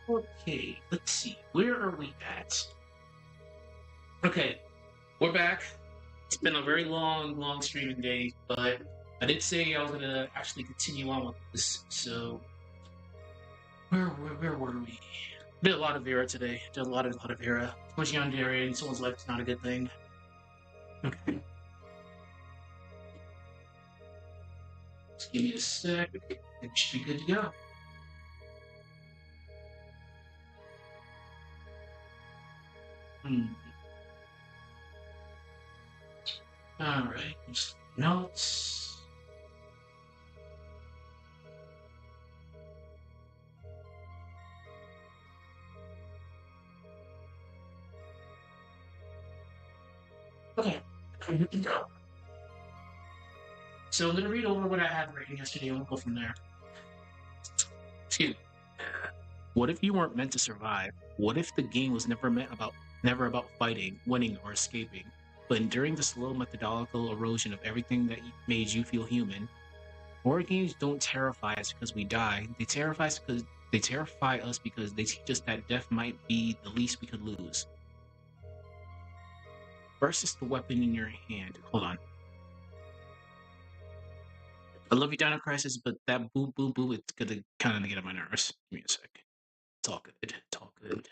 Okay, let's see. Where are we at? Okay, we're back. It's been a very long streaming day, but I did say I was gonna actually continue on with this. So where were we? Did a lot of Vera today. Did a lot of Vera. Too much Yandere in someone's life is not a good thing. Okay, just give me a sec. It should be good to go. Hmm. All right. Just notes. Okay. So I'm gonna read over what I had written yesterday, and we'll go from there. Excuse me. What if you weren't meant to survive? What if the game was never about fighting, winning, or escaping, but enduring the slow methodological erosion of everything that made you feel human? Horror games don't terrify us because we die. They terrify us because they teach us that death might be the least we could lose. First is the weapon in your hand. Hold on. I love you, Dino Crisis, but that boom, boom, boom, it's gonna kind of get on my nerves. Give me a sec. It's all good. It's all good.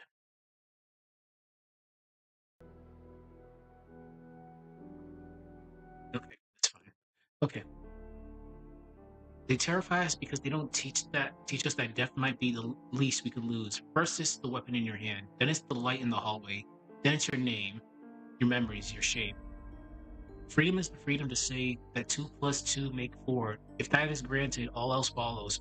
Okay, it's fine. Okay. They terrify us because they don't teach us that death might be the least we could lose. First is the weapon in your hand, then it's the light in the hallway, then it's your name, your memories, your shape. Freedom is the freedom to say that 2 plus 2 make 4. If that is granted, all else follows.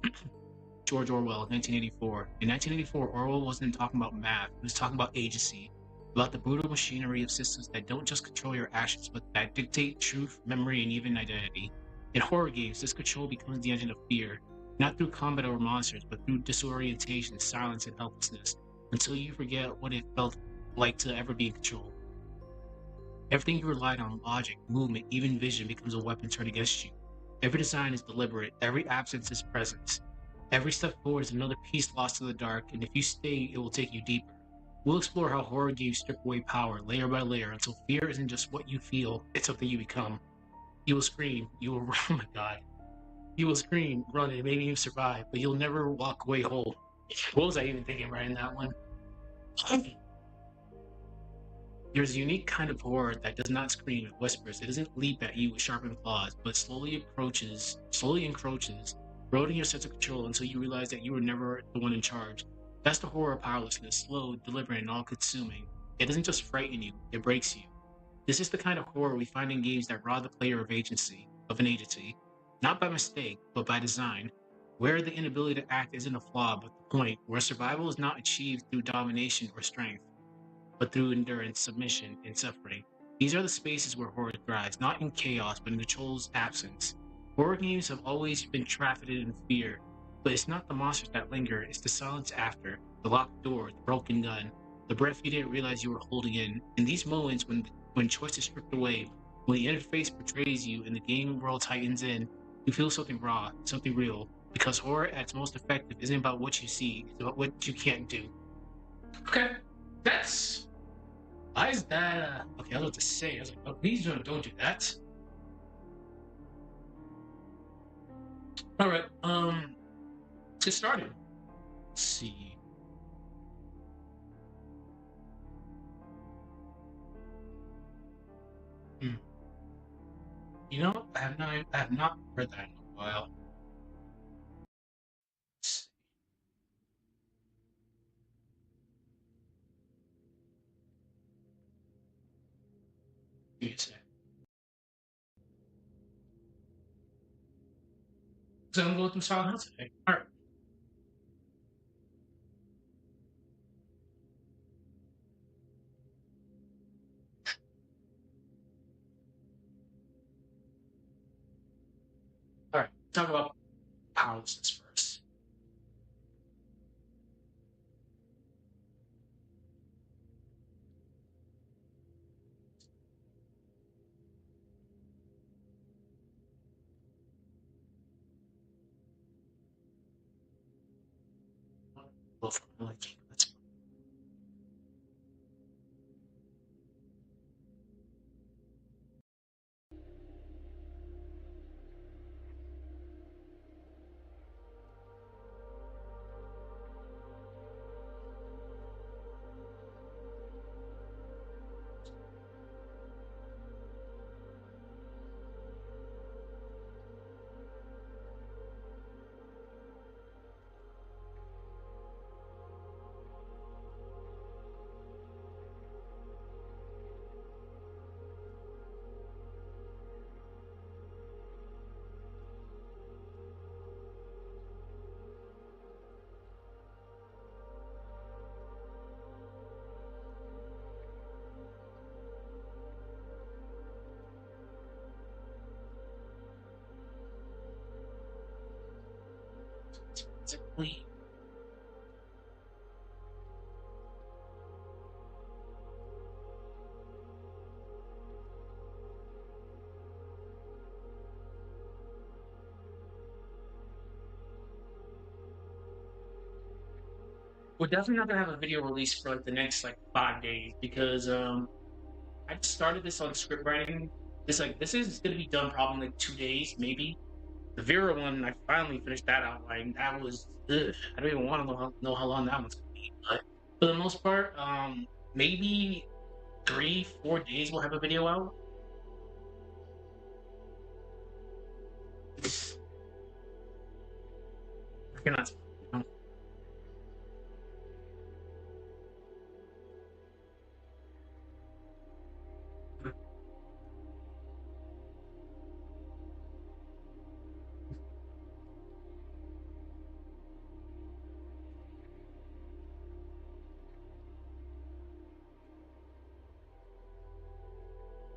George Orwell, 1984. In 1984, Orwell wasn't talking about math, he was talking about agency, about the brutal machinery of systems that don't just control your actions, but that dictate truth, memory, and even identity. In horror games, this control becomes the engine of fear, not through combat or monsters, but through disorientation, silence, and helplessness, until you forget what it felt like to ever be in control. Everything you relied on, logic, movement, even vision, becomes a weapon turned against you. Every design is deliberate, every absence is presence. Every step forward is another piece lost to the dark, and if you stay, it will take you deeper. We'll explore how horror games strip away power, layer by layer, until fear isn't just what you feel, it's something you become. You will scream, you will oh my god. You will scream, run, and maybe you survive, but you'll never walk away whole. What was I even thinking right in that one? There's a unique kind of horror that does not scream, it whispers. It doesn't leap at you with sharpened claws, but slowly encroaches, eroding your sense of control until you realize that you were never the one in charge. That's the horror of powerlessness, slow, deliberate, and all-consuming. It doesn't just frighten you, it breaks you. This is the kind of horror we find in games that rob the player of an agency, not by mistake, but by design, where the inability to act isn't a flaw, but the point, where survival is not achieved through domination or strength but through endurance, submission, and suffering. These are the spaces where horror thrives, not in chaos, but in control's absence. Horror games have always been trafficked in fear, but it's not the monsters that linger, it's the silence after, the locked door, the broken gun, the breath you didn't realize you were holding in. In these moments when choice is stripped away, when the interface betrays you and the game world tightens in, you feel something raw, something real. Because horror at its most effective isn't about what you see, it's about what you can't do. Okay, that's why is that? Okay, I was about to say. I was like, oh, please don't do that. All right. Let's get started. Let's see. Hmm. You know, I have not read that in a while. Let's see. Give me a sec. So I'm going through Silent Hill today. All right. All right. Talk about powerlessness first. Well, from like Please. We're definitely not gonna have a video release for like the next like 5 days because I just started this on script writing. This is gonna be done probably in like 2 days, maybe. The Vera one, I finally finished that outline. That was ugh, I don't even want to know how long that one's gonna be. But for the most part, maybe 3, 4 days we'll have a video out. I cannot. You know.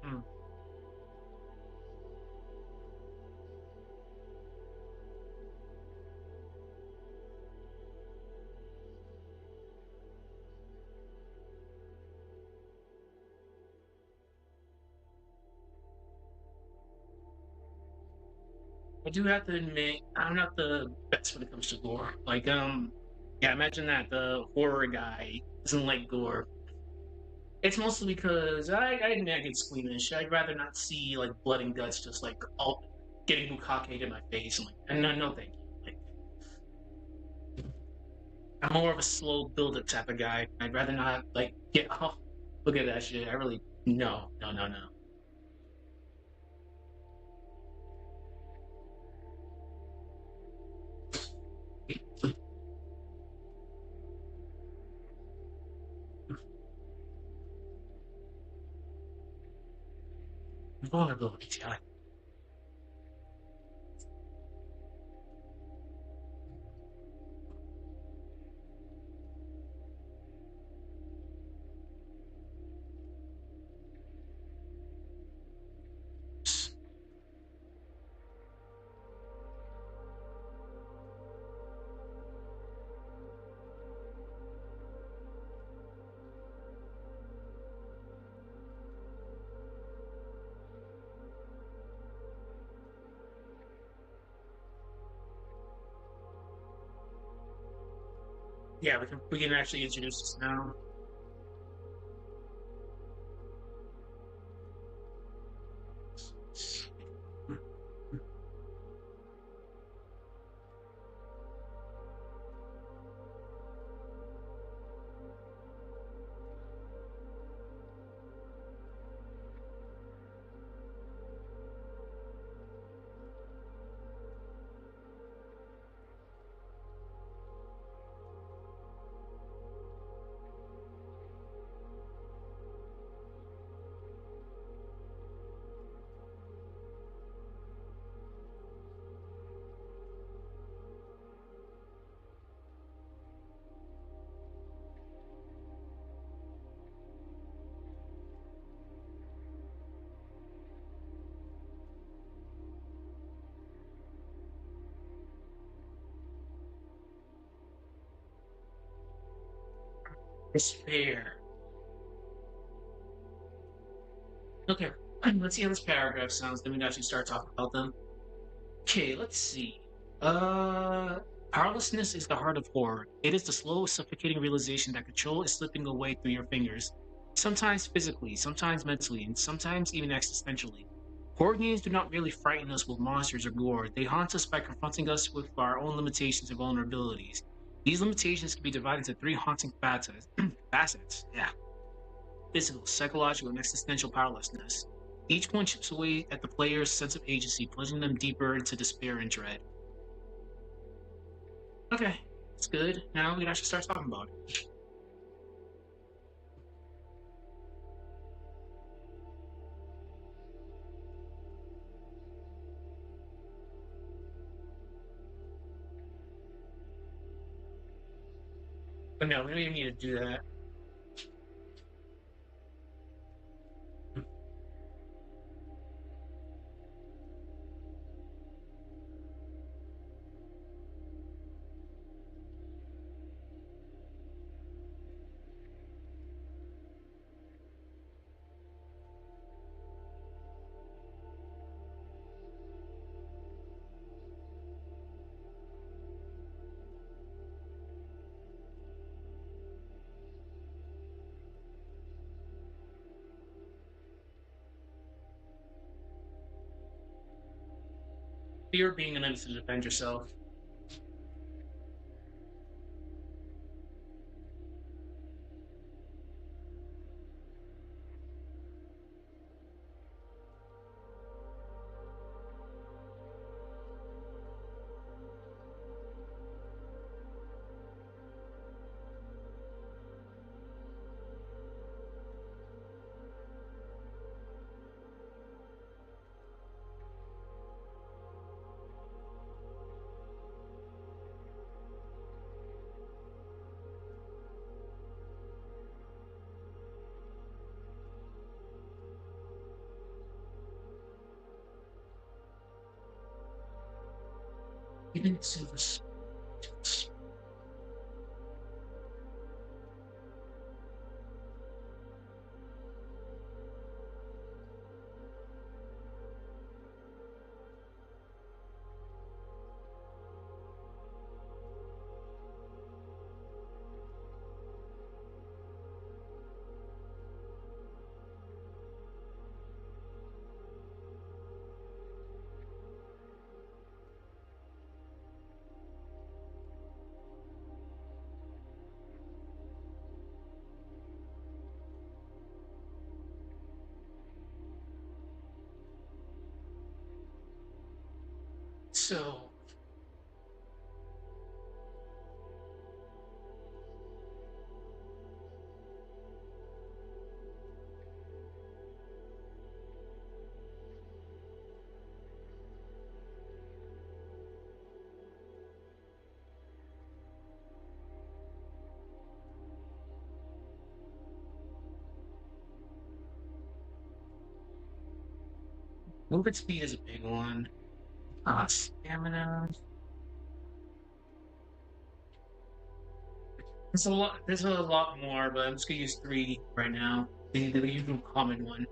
Mm. I do have to admit, I'm not the best when it comes to gore. Yeah, imagine that the horror guy doesn't like gore. It's mostly because I admit I get squeamish. I'd rather not see like blood and guts just like all getting bukkake in my face. I'm like, no, no, thank you. Like, I'm more of a slow build up type of guy. I'd rather not like get oh look at that shit. I really no, no, no, no. Vulnerability. Yeah, we can actually introduce this now. Despair. Okay, let's see how this paragraph sounds. Then we can actually start talking about them. Okay, let's see. Uh, Powerlessness is the heart of horror. It is the slow, suffocating realization that control is slipping away through your fingers. Sometimes physically, sometimes mentally, and sometimes even existentially. Horror games do not merely frighten us with monsters or gore. They haunt us by confronting us with our own limitations and vulnerabilities. These limitations can be divided into three haunting facets. facets. Yeah. Physical, psychological, and existential powerlessness. Each one chips away at the player's sense of agency, plunging them deeper into despair and dread. Okay, that's good. Now we can actually start talking about it. But no, we don't even need to do that. Fear of being unable to defend yourself. Even to this. So movement speed is a big one. Stamina. There's a lot more, but I'm just gonna use three right now. The usual common one.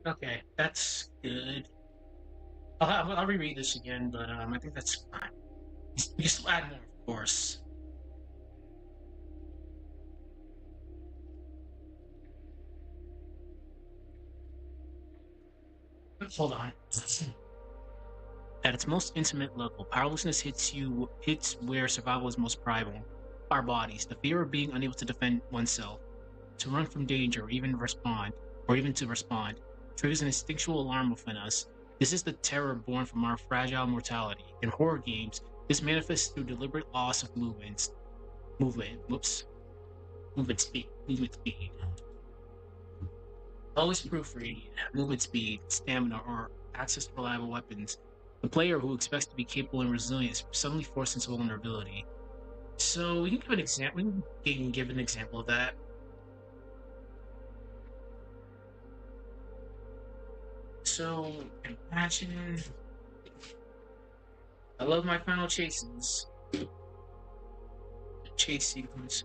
Okay, that's good. I'll reread this again, but I think that's fine. You still add more, of course. Hold on. At its most intimate level, powerlessness hits where survival is most primal. Our bodies, the fear of being unable to defend oneself, to run from danger, or even to respond, triggers an instinctual alarm within us. This is the terror born from our fragile mortality. In horror games, this manifests through deliberate loss of movement speed. Always proofread, movement speed, stamina, or access to reliable weapons. The player who expects to be capable and resilient is suddenly forced into vulnerability. So we can give an example. We can give an example of that. So imagine I love my final chases. The chase sequence.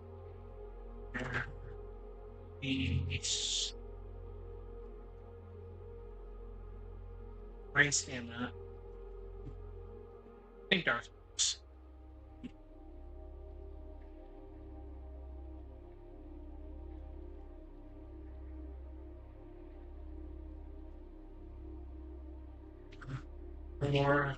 Peace. Brain stamina. Think Dark Souls. Or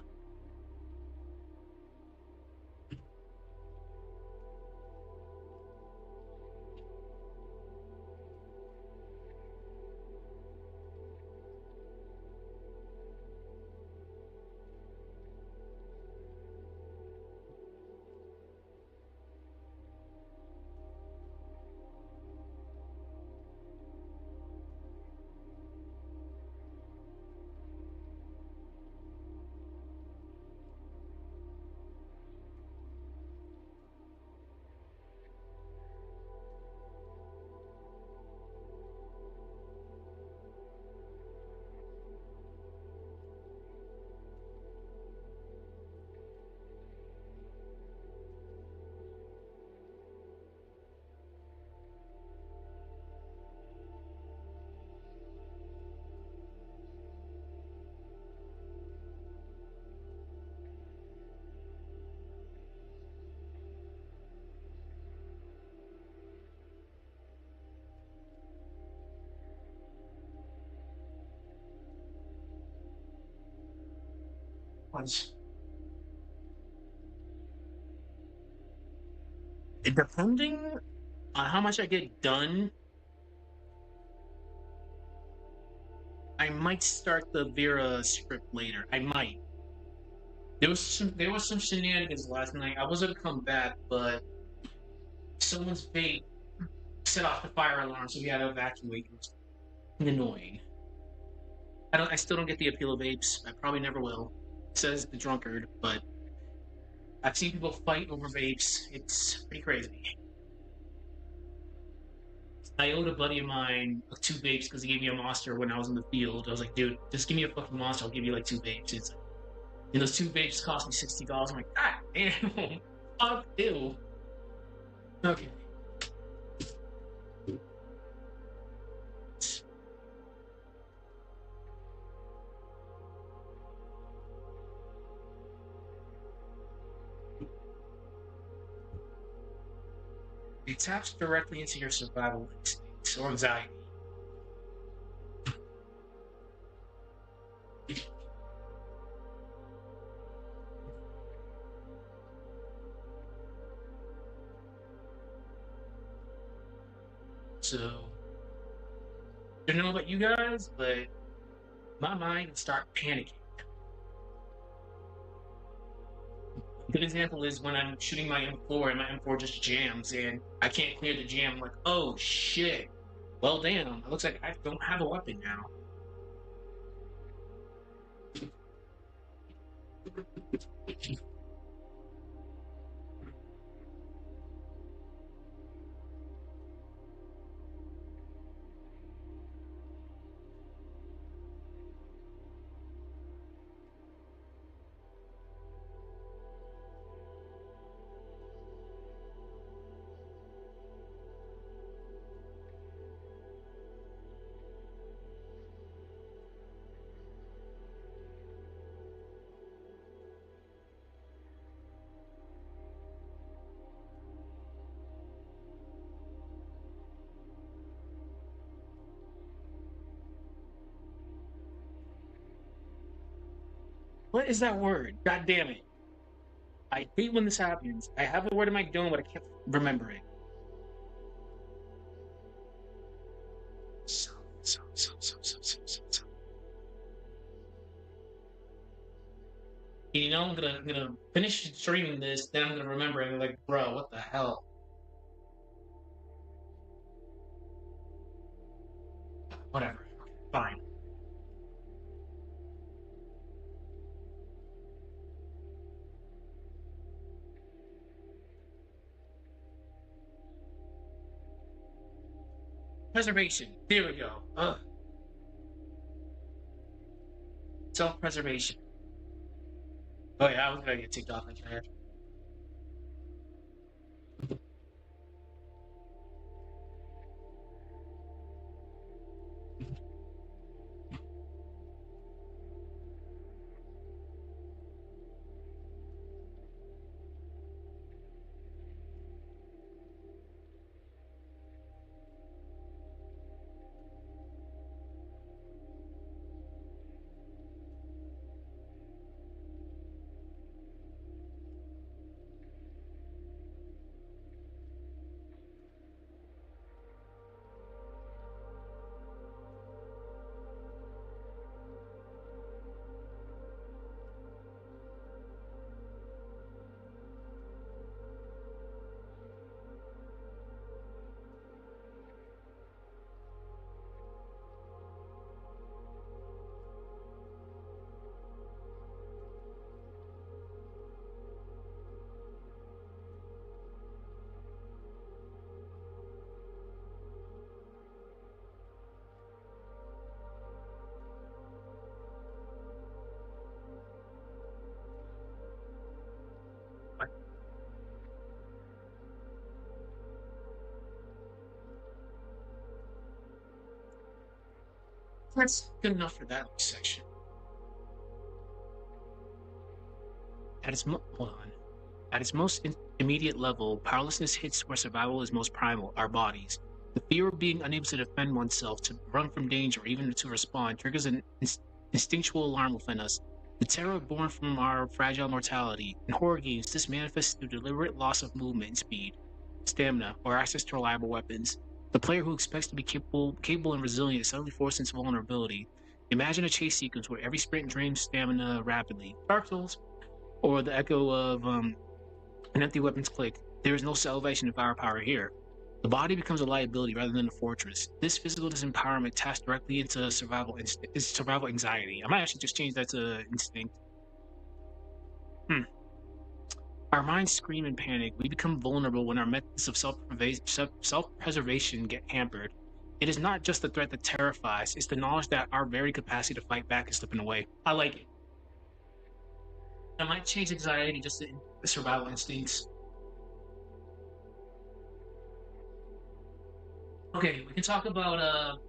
odds. Depending on how much I get done, I might start the Vera script later. I might. There was some shenanigans last night. I was gonna come back, but someone's vape set off the fire alarm, so we had to evacuate. It was annoying. I still don't get the appeal of vapes. I probably never will. Says the drunkard, but I've seen people fight over vapes. It's pretty crazy. I owed a buddy of mine two vapes because he gave me a monster when I was in the field. I was like, dude, just give me a fucking monster. I'll give you like two vapes. It's like, and those two vapes cost me $60. I'm like, God damn, fuck, ew. Okay. It taps directly into your survival instincts or anxiety. So, I don't know about you guys, but my mind would start panicking. A good example is when I'm shooting my M4 and my M4 just jams and I can't clear the jam. I'm like, oh shit. Well, damn. It looks like I don't have a weapon now. What is that word? God damn it. I hate when this happens. I have a word in my dome, but I can't remember it. So. You know, I'm gonna finish streaming this, then I'm gonna remember it and be like, bro, what the hell? Whatever. Fine. Preservation. There we go. Ugh. Self-preservation. Oh yeah, I was gonna get ticked off like that. That's good enough for that section. Hold on. At its most immediate level, powerlessness hits where survival is most primal, our bodies. The fear of being unable to defend oneself, to run from danger, or even to respond, triggers an instinctual alarm within us. The terror born from our fragile mortality. In horror games, this manifests through deliberate loss of movement and speed, stamina, or access to reliable weapons. The player who expects to be capable and resilient is suddenly forced into vulnerability. Imagine a chase sequence where every sprint drains stamina rapidly. Dark Souls, or the echo of an empty weapon's click. There is no salvation in firepower here. The body becomes a liability rather than a fortress. This physical disempowerment taps directly into survival anxiety. I might actually just change that to instinct. Our minds scream in panic. We become vulnerable when our methods of self-preservation get hampered. It is not just the threat that terrifies, it's the knowledge that our very capacity to fight back is slipping away. I like it. I might change anxiety just to survival instincts. Okay, we can talk about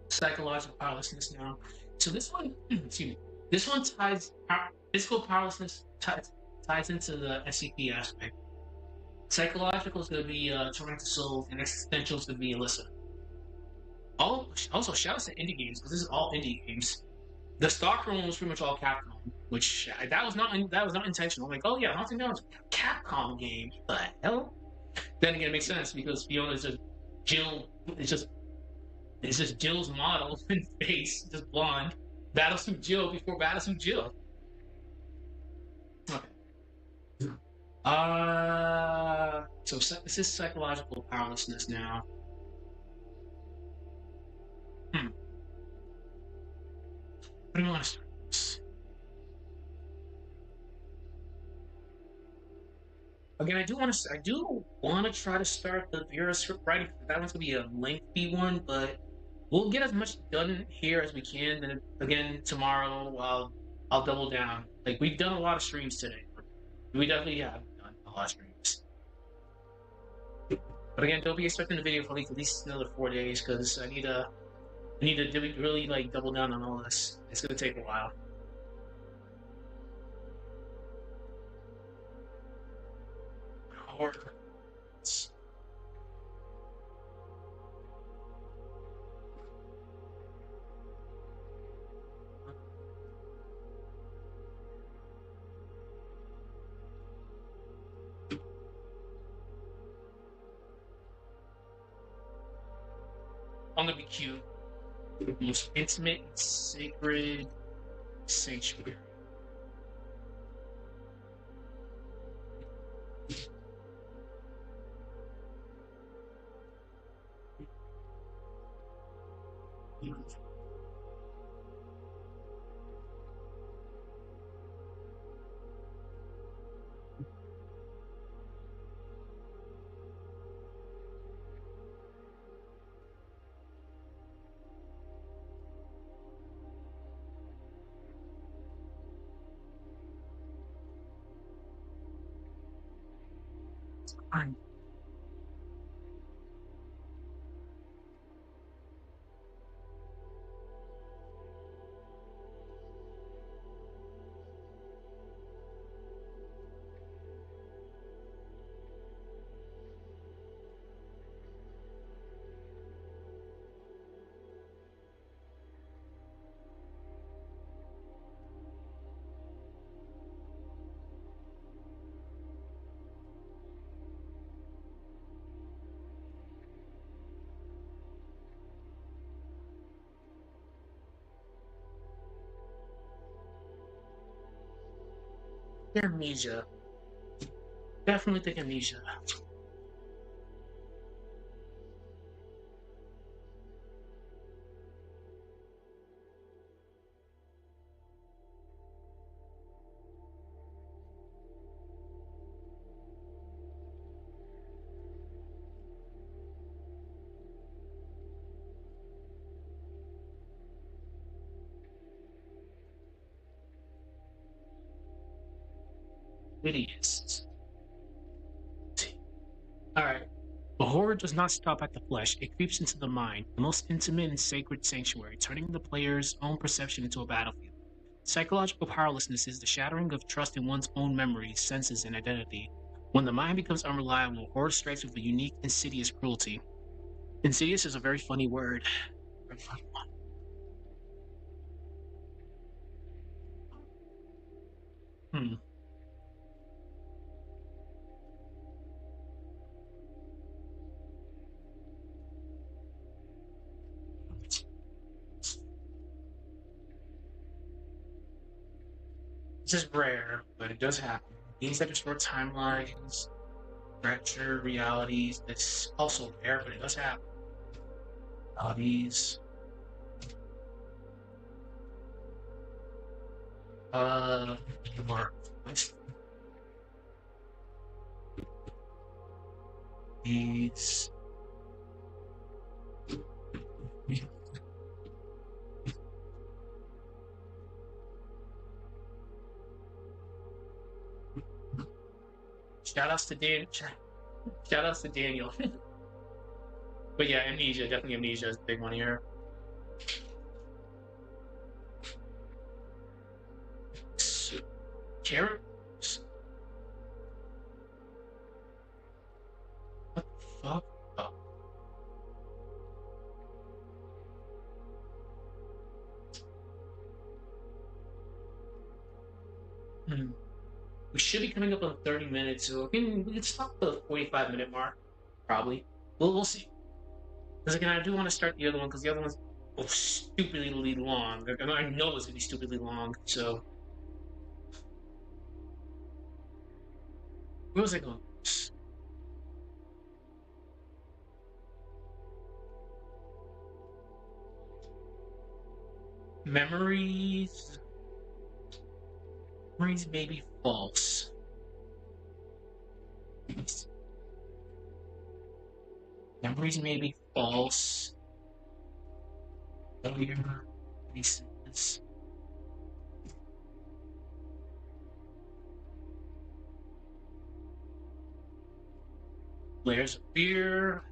psychological powerlessness now. So this one, excuse me, this one physical powerlessness ties into the SCP aspect. Psychological is going to be Tormented Souls, and Existential is going to be Alisa. Also, shout out to indie games because this is all indie games. The Stalker one was pretty much all Capcom, which that was not intentional. I'm like, oh yeah, Haunting Down was a Capcom game. What the hell? Then again, it makes sense because Fiona is just Jill. It's just Jill's model and face, just blonde. Battlesuit Jill before Battlesuit Jill. Okay. So this is psychological powerlessness now. Hmm. What do you want to start this? Again, I do want to try to start the Vera script writing. That one's gonna be a lengthy one, but we'll get as much done here as we can. Then again, tomorrow I'll double down. Like we've done a lot of streams today. We definitely have done a lot of streams. But again, don't be expecting the video for like at least another 4 days because I need to really like double down on all this. It's gonna take a while. Horror. I'm gonna be cute. Most intimate and sacred sanctuary. Fine. Amnesia. Definitely think amnesia. Idiots. Alright. The horror does not stop at the flesh, it creeps into the mind, the most intimate and sacred sanctuary, turning the player's own perception into a battlefield. Psychological powerlessness is the shattering of trust in one's own memories, senses, and identity. When the mind becomes unreliable, horror strikes with a unique, insidious cruelty. Insidious is a very funny word. Very funny one. Hmm. This is rare, but it does happen. Things that distort timelines, fracture realities. It's also rare, but it does happen. Realities. Uh, more these. Shout outs to Dan. Shout outs to Daniel. But yeah, amnesia. Definitely amnesia is a big one here. Characters. What the fuck? Oh. Hmm. We should be coming up on 30 minutes, so we can stop the 45-minute mark, probably. We'll see. Because again, I do want to start the other one because the other one's stupidly long. I know it's gonna be stupidly long. So where was I going? Memories. Memories may be false. Memories may be false. Failure. Reasons. Layers of fear.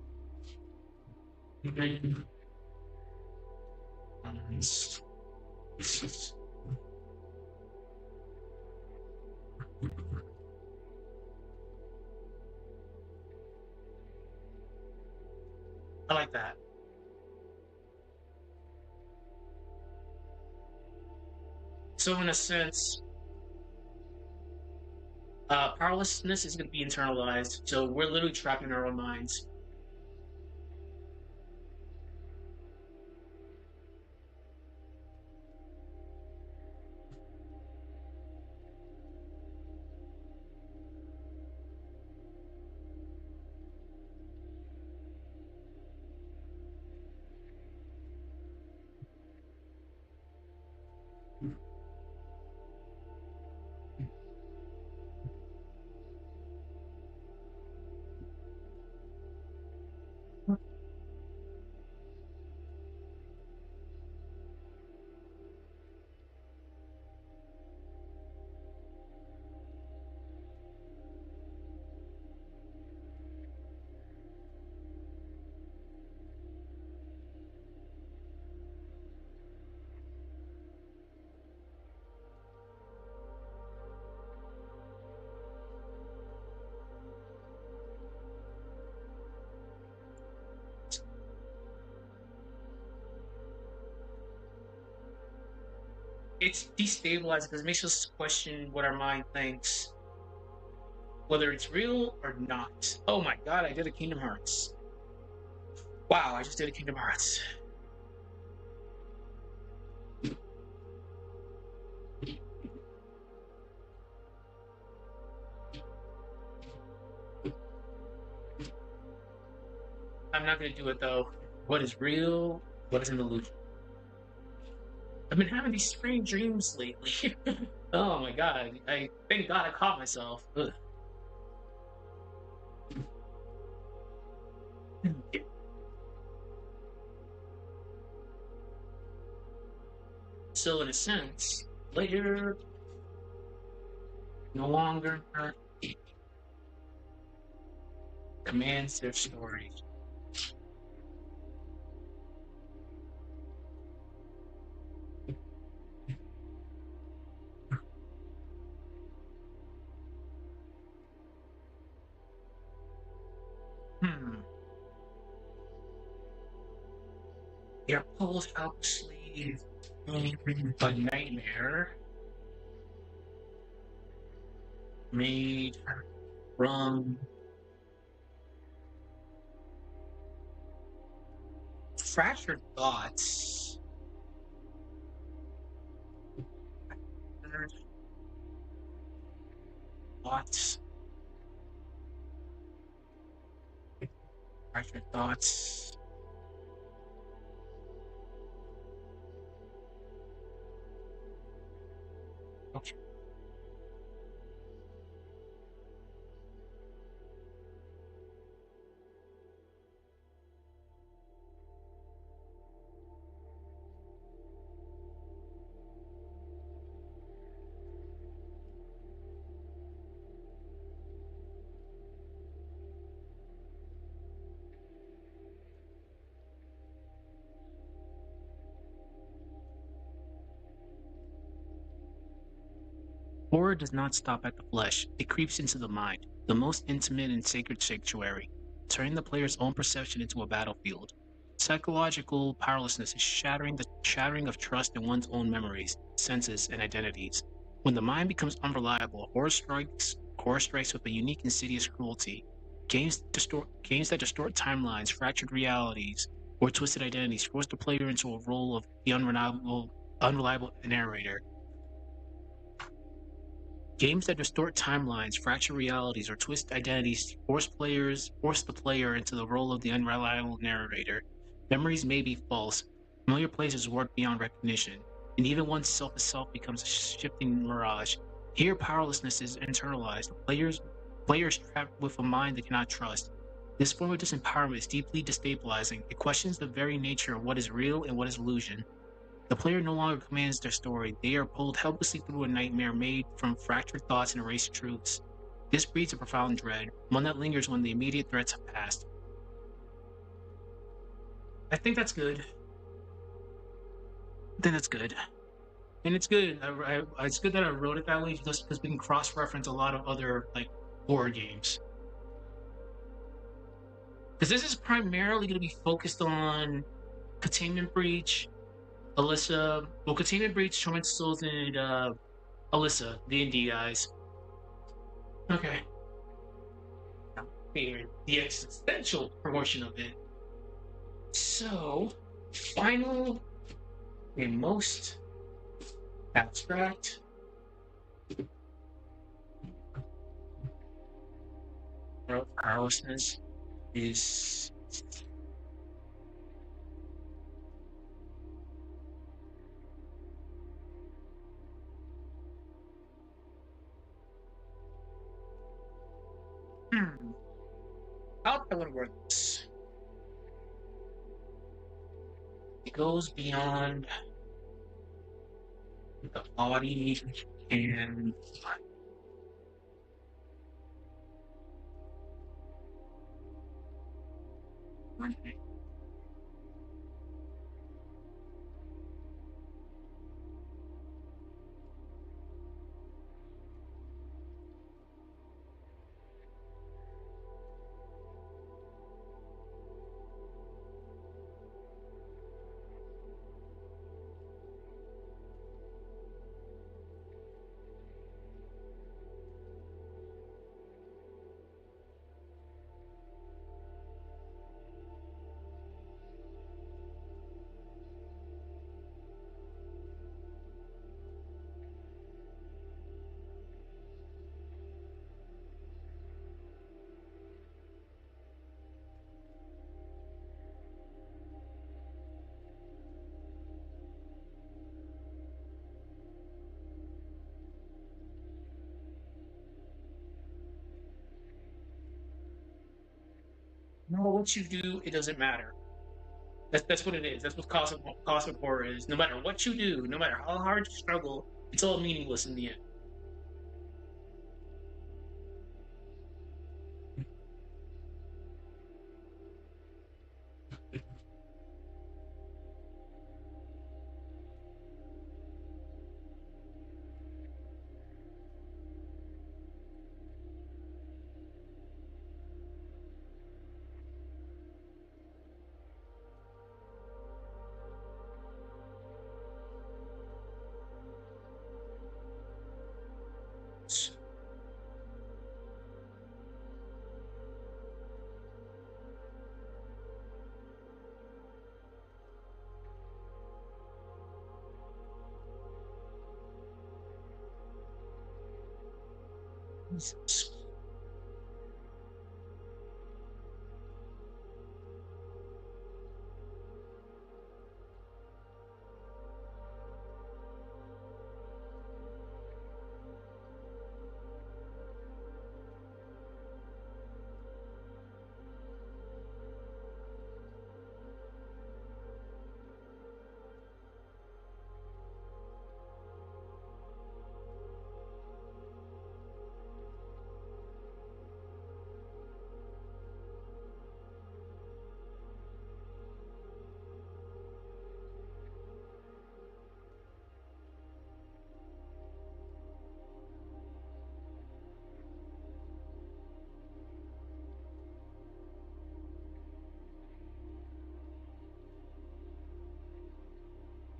I like that. So in a sense, powerlessness is going to be internalized. So we're literally trapped in our own minds. It's destabilizing because it makes us question what our mind thinks, whether it's real or not. Oh my god, I did a Kingdom Hearts. Wow, I just did a Kingdom Hearts. I'm not gonna do it though. What is real? What is an illusion? I've been having these strange dreams lately. Oh my god, I thank god I caught myself. Ugh. So in a sense, later no longer commands their stories. Hmm. They're pulled out sleeve. A nightmare. made from fractured thoughts. Thoughts. Fractured thoughts. Okay. Horror does not stop at the flesh, it creeps into the mind, the most intimate and sacred sanctuary, turning the player's own perception into a battlefield. Psychological powerlessness is shattering of trust in one's own memories, senses, and identities. When the mind becomes unreliable, horror strikes with a unique insidious cruelty. Games that distort timelines, fractured realities, or twisted identities force the player into a role of the unreliable narrator. Games that distort timelines, fracture realities, or twist identities force the player into the role of the unreliable narrator. Memories may be false, familiar places work beyond recognition, and even one's self itself becomes a shifting mirage. Here, powerlessness is internalized. Players trapped with a mind they cannot trust. This form of disempowerment is deeply destabilizing. It questions the very nature of what is real and what is illusion. The player no longer commands their story. They are pulled helplessly through a nightmare made from fractured thoughts and erased truths. This breeds a profound dread, one that lingers when the immediate threats have passed. I think that's good. I think that's good. And it's good. It's good that I wrote it that way just because we can cross-reference a lot of other like horror games. Because this is primarily going to be focused on Containment Breach, Containment Breach, Tormented Souls, and Alisa, D&D guys. Okay. The existential portion of it. So, final and most abstract powerlessness is how do I want to work this? It goes beyond the body and no, what you do, it doesn't matter. That's what it is. That's what cosmic horror is. No matter what you do, no matter how hard you struggle, it's all meaningless in the end.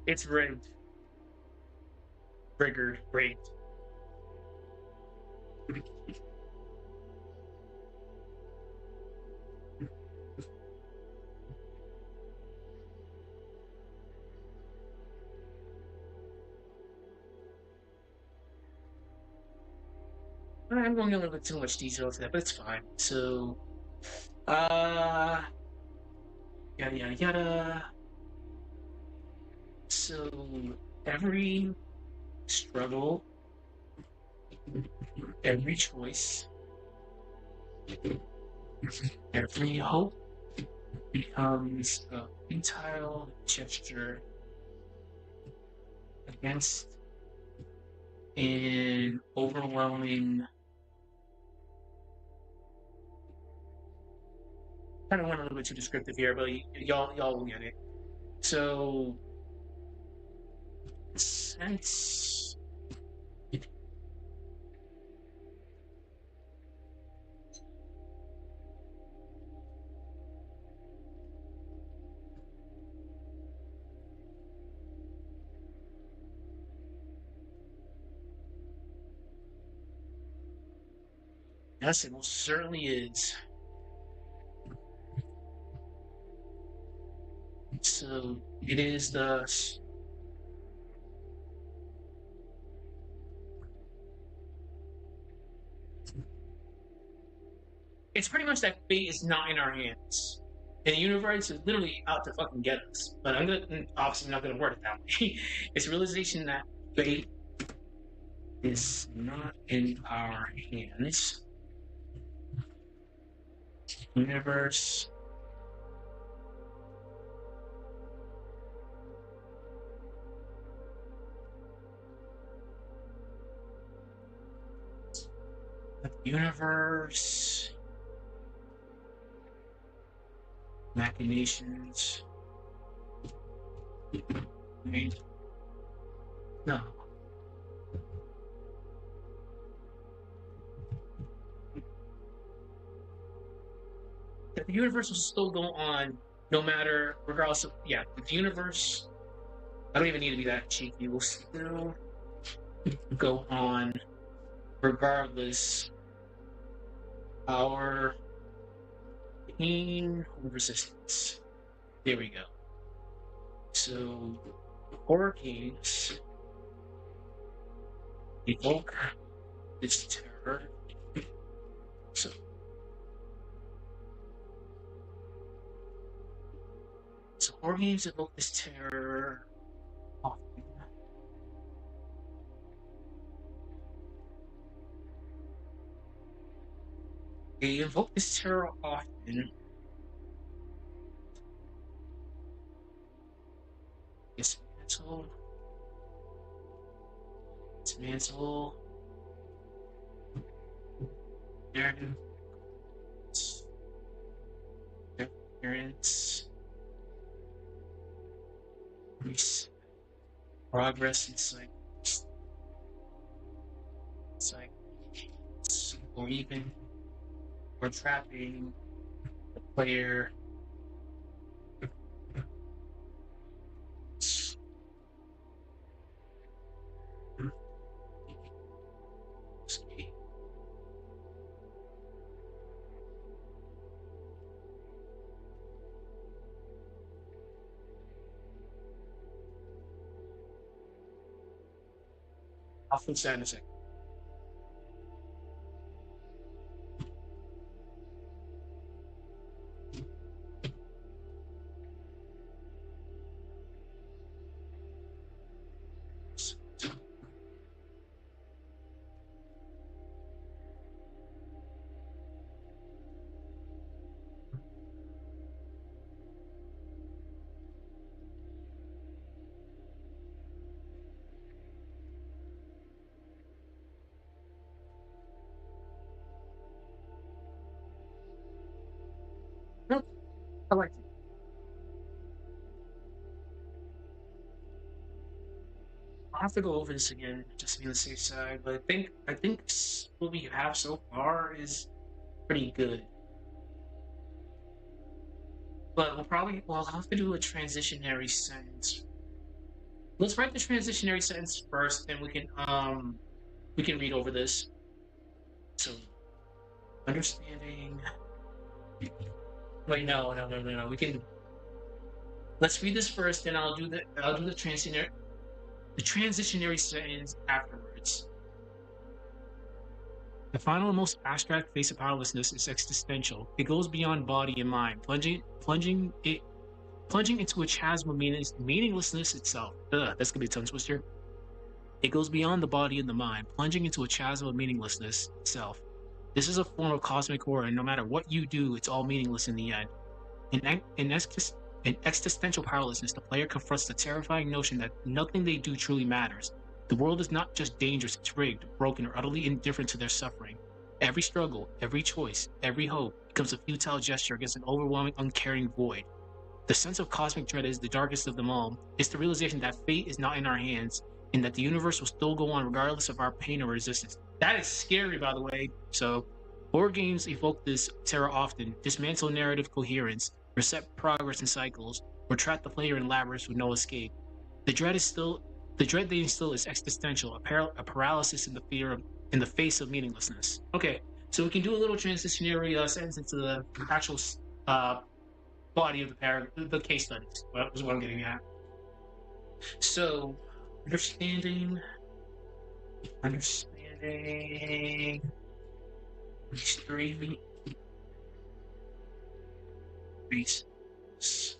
It's rigged. Triggered. Rigged. I'm going a little bit too much detail for that, but it's fine. So, uh, yada yada yada. So, every struggle, every choice, every hope becomes a futile gesture against an overwhelming. Kind of went a little bit too descriptive here, but y'all will get it. So, since yes, it most certainly is. So it is the. It's pretty much that fate is not in our hands. And the universe is literally out to fucking get us. But I'm gonna obviously not gonna word it that way. It's a realization that fate is not in our hands. Universe. The universe. Machinations. Right? No. That the universe will still go on no matter, regardless of, yeah, the universe, I don't even need to be that cheeky, will still go on regardless our pain or resistance. There we go. So, horror games evoke this terror. So, horror games evoke this terror often. They invoke this terror often. Dismantle. Dismantle. Narrative. Appearance. Progress in cycles, or even or trapping the player. I'll fix that in a second. I like it. I'll have to go over this again just to be on the safe side, but I think what we have so far is pretty good. But we'll have to do a transitionary sentence. Let's write the transitionary sentence first, and we can read over this. So understanding. Wait, no. We can let's read this first, then I'll do the transitionary sentence afterwards. The final and most abstract face of powerlessness is existential. It goes beyond body and mind, plunging into a chasm of meaninglessness itself. Ugh, that's gonna be a tongue twister. It goes beyond the body and the mind, plunging into a chasm of meaninglessness itself. This is a form of cosmic horror, and no matter what you do, it's all meaningless in the end. In existential powerlessness, the player confronts the terrifying notion that nothing they do truly matters. The world is not just dangerous, it's rigged, broken, or utterly indifferent to their suffering. Every struggle, every choice, every hope becomes a futile gesture against an overwhelming, uncaring void. The sense of cosmic dread is the darkest of them all. It's the realization that fate is not in our hands and that the universe will still go on regardless of our pain or resistance. That is scary, by the way. So, horror games evoke this terror often, dismantle narrative coherence, reset progress in cycles, or trap the player in labyrinths with no escape. The dread is still the dread they instill is existential, a paralysis in the face of meaninglessness. Okay, so we can do a little transitionary sentence into the actual uh, body of the the case studies. Well, is what I'm getting at. So, understanding these three reasons: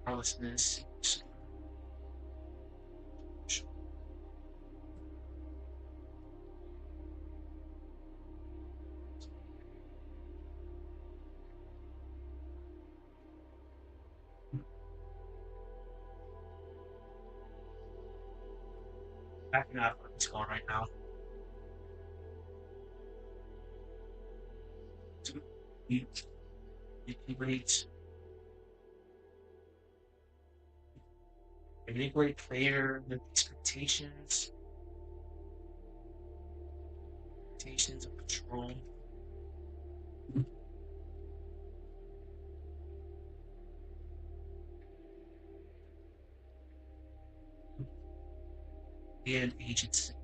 powerlessness. Backing up what's going right now. To manipulate, manipulate player expectations of control, and agency.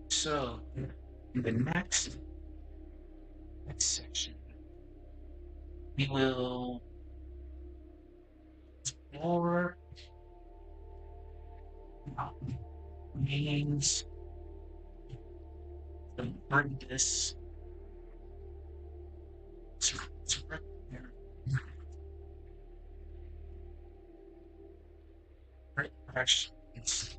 So, in the next section, we will explore meanings, the purpose, actions.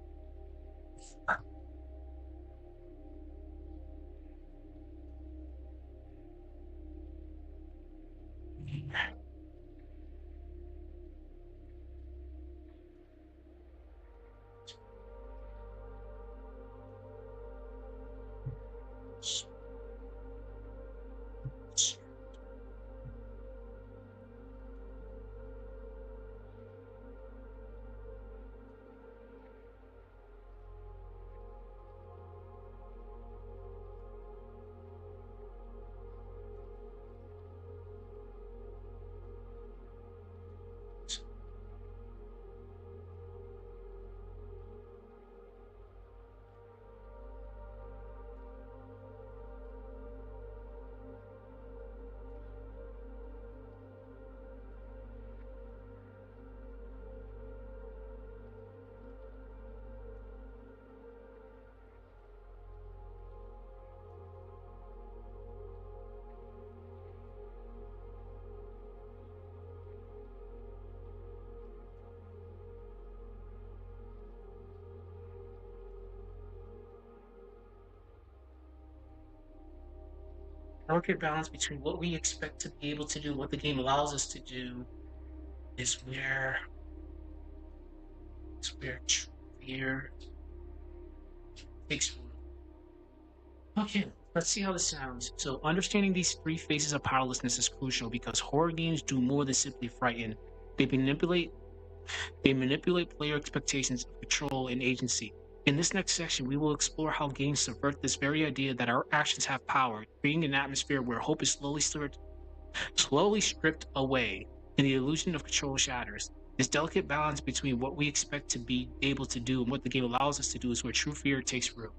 Delicate balance between what we expect to be able to do, what the game allows us to do, is where fear takes root. Okay. Let's see how this sounds. So, understanding these three phases of powerlessness is crucial because horror games do more than simply frighten. They manipulate they manipulate player expectations of control and agency. In this next section, we will explore how games subvert this very idea that our actions have power, creating an atmosphere where hope is slowly stripped away, and the illusion of control shatters. This delicate balance between what we expect to be able to do and what the game allows us to do is where true fear takes root.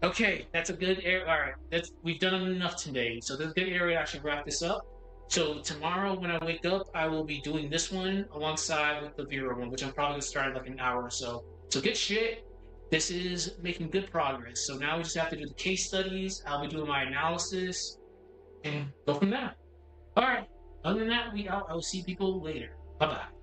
Okay, that's a good area. All right, that's we've done enough today, so that's a good area to actually wrap this up. So tomorrow when I wake up, I will be doing this one alongside with the Vera one, which I'm probably gonna start in like an hour or so. So good shit. This is making good progress. So now we just have to do the case studies. I'll be doing my analysis and go from there. All right. Other than that, I will see people later. Bye bye.